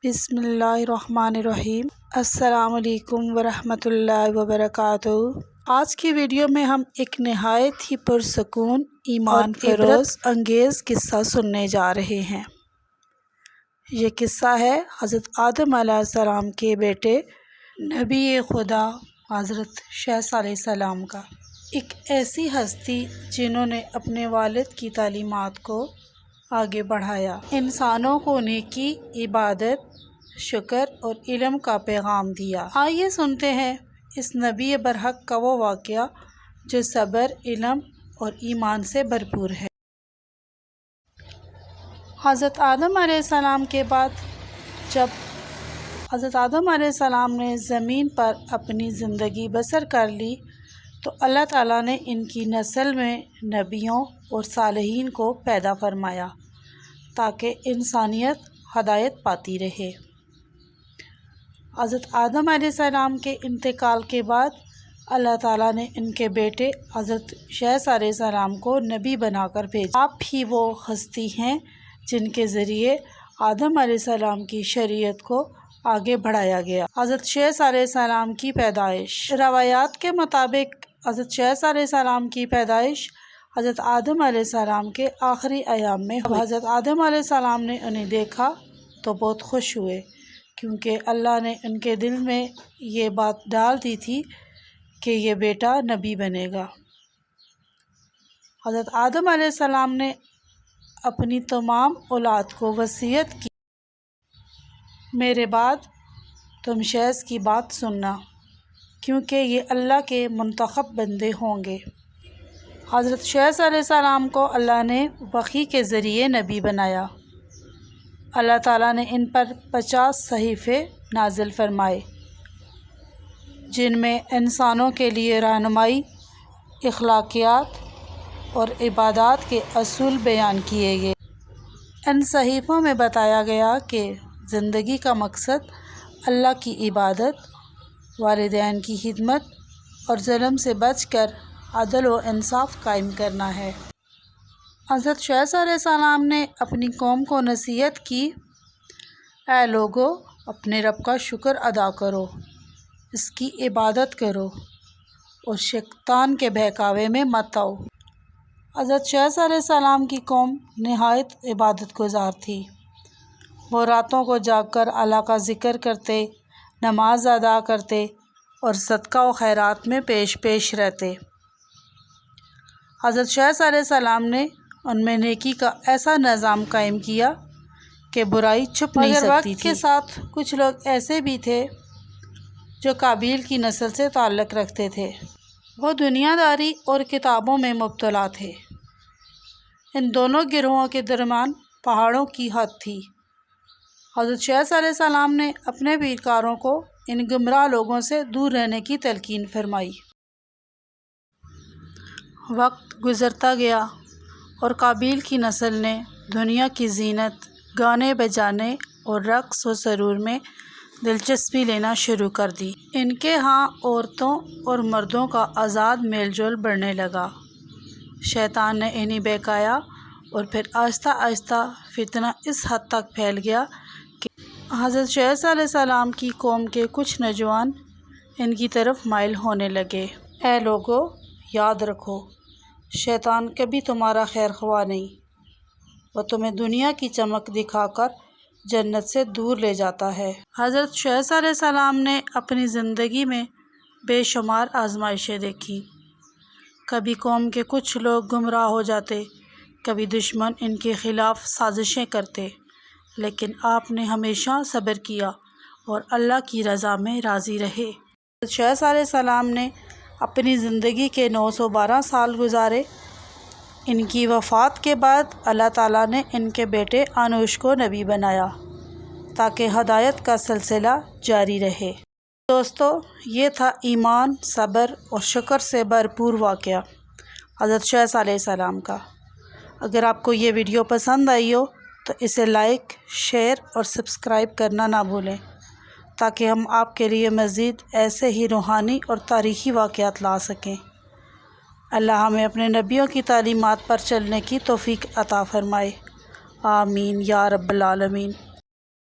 بسم اللہ الرحمن الرحیم۔ السلام علیکم ورحمۃ اللہ وبرکاتہ۔ آج کی ویڈیو میں ہم ایک نہایت ہی پرسکون ایمان فروز انگیز قصہ سننے جا رہے ہیں۔ یہ قصہ ہے حضرت آدم علیہ السلام کے بیٹے نبی خدا حضرت شیث علیہ السلام کا۔ ایک ایسی ہستی جنہوں نے اپنے والد کی تعلیمات کو آگے بڑھایا، انسانوں کو نیکی، عبادت، شکر اور علم کا پیغام دیا۔ آئیے سنتے ہیں اس نبی برحق کا وہ واقعہ جو صبر، علم اور ایمان سے بھرپور ہے۔ حضرت آدم علیہ السلام کے بعد جب حضرت آدم علیہ السلام نے زمین پر اپنی زندگی بسر کر لی تو اللہ تعالیٰ نے ان کی نسل میں نبیوں اور صالحین کو پیدا فرمایا تاکہ انسانیت ہدایت پاتی رہے۔ حضرت آدم علیہ السلام کے انتقال کے بعد اللہ تعالیٰ نے ان کے بیٹے حضرت شیث علیہ السلام کو نبی بنا کر بھیجا۔ آپ ہی وہ ہستی ہیں جن کے ذریعے آدم علیہ السلام کی شریعت کو آگے بڑھایا گیا۔ حضرت شیث علیہ السلام کی پیدائش۔ روایات کے مطابق حضرت شیث علیہ السلام کی پیدائش حضرت آدم علیہ السلام کے آخری ایام میں ہوئی۔ حضرت آدم علیہ السلام نے انہیں دیکھا تو بہت خوش ہوئے کیونکہ اللہ نے ان کے دل میں یہ بات ڈال دی تھی کہ یہ بیٹا نبی بنے گا۔ حضرت آدم علیہ السلام نے اپنی تمام اولاد کو وصیت کی، میرے بعد تم شیث کی بات سننا کیونکہ یہ اللہ کے منتخب بندے ہوں گے۔ حضرت شیث علیہ السلام کو اللہ نے وحی کے ذریعے نبی بنایا۔ اللہ تعالیٰ نے ان پر 50 صحیفے نازل فرمائے جن میں انسانوں کے لیے رہنمائی، اخلاقیات اور عبادات کے اصول بیان کیے گئے۔ ان صحیفوں میں بتایا گیا کہ زندگی کا مقصد اللہ کی عبادت، والدین کی خدمت اور ظلم سے بچ کر عدل و انصاف قائم کرنا ہے۔ حضرت شیث علیہ السلام نے اپنی قوم کو نصیحت کی، اے لوگو، اپنے رب کا شکر ادا کرو، اس کی عبادت کرو اور شیطان کے بہکاوے میں مت آؤ۔ حضرت شیث علیہ السلام کی قوم نہایت عبادت گزار تھی۔ وہ راتوں کو جاگ کر اللہ کا ذکر کرتے، نماز ادا کرتے اور صدقہ و خیرات میں پیش رہتے۔ حضرت شیث علیہ السلام نے ان میں نیکی کا ایسا نظام قائم کیا کہ برائی چھپ نہیں سکتی تھی۔ وقت کے ساتھ کچھ لوگ ایسے بھی تھے جو قابیل کی نسل سے تعلق رکھتے تھے۔ وہ دنیا داری اور کتابوں میں مبتلا تھے۔ ان دونوں گروہوں کے درمیان پہاڑوں کی حد تھی۔ حضرت شیث علیہ السلام نے اپنے پیروکاروں کو ان گمراہ لوگوں سے دور رہنے کی تلقین فرمائی۔ وقت گزرتا گیا اور قابیل کی نسل نے دنیا کی زینت، گانے بجانے اور رقص و سرور میں دلچسپی لینا شروع کر دی۔ ان کے ہاں عورتوں اور مردوں کا آزاد میل جول بڑھنے لگا۔ شیطان نے انہیں بہکایا اور پھر آہستہ آہستہ فتنہ اس حد تک پھیل گیا کہ حضرت شیث علیہ السلام کی قوم کے کچھ نوجوان ان کی طرف مائل ہونے لگے۔ اے لوگو، یاد رکھو، شیطان کبھی تمہارا خیر خواہ نہیں، وہ تمہیں دنیا کی چمک دکھا کر جنت سے دور لے جاتا ہے۔ حضرت شیث علیہ السلام نے اپنی زندگی میں بے شمار آزمائشیں دیکھی۔ کبھی قوم کے کچھ لوگ گمراہ ہو جاتے، کبھی دشمن ان کے خلاف سازشیں کرتے، لیکن آپ نے ہمیشہ صبر کیا اور اللہ کی رضا میں راضی رہے۔ حضرت شیث علیہ السلام نے اپنی زندگی کے 912 سال گزارے۔ ان کی وفات کے بعد اللہ تعالیٰ نے ان کے بیٹے انوش کو نبی بنایا تاکہ ہدایت کا سلسلہ جاری رہے۔ دوستو، یہ تھا ایمان، صبر اور شکر سے بھرپور واقعہ حضرت شیث علیہ السلام کا۔ اگر آپ کو یہ ویڈیو پسند آئی ہو تو اسے لائک، شیئر اور سبسکرائب کرنا نہ بھولیں تاکہ ہم آپ کے لیے مزید ایسے ہی روحانی اور تاریخی واقعات لا سکیں۔ اللہ ہمیں اپنے نبیوں کی تعلیمات پر چلنے کی توفیق عطا فرمائے۔ آمین یا رب العالمین۔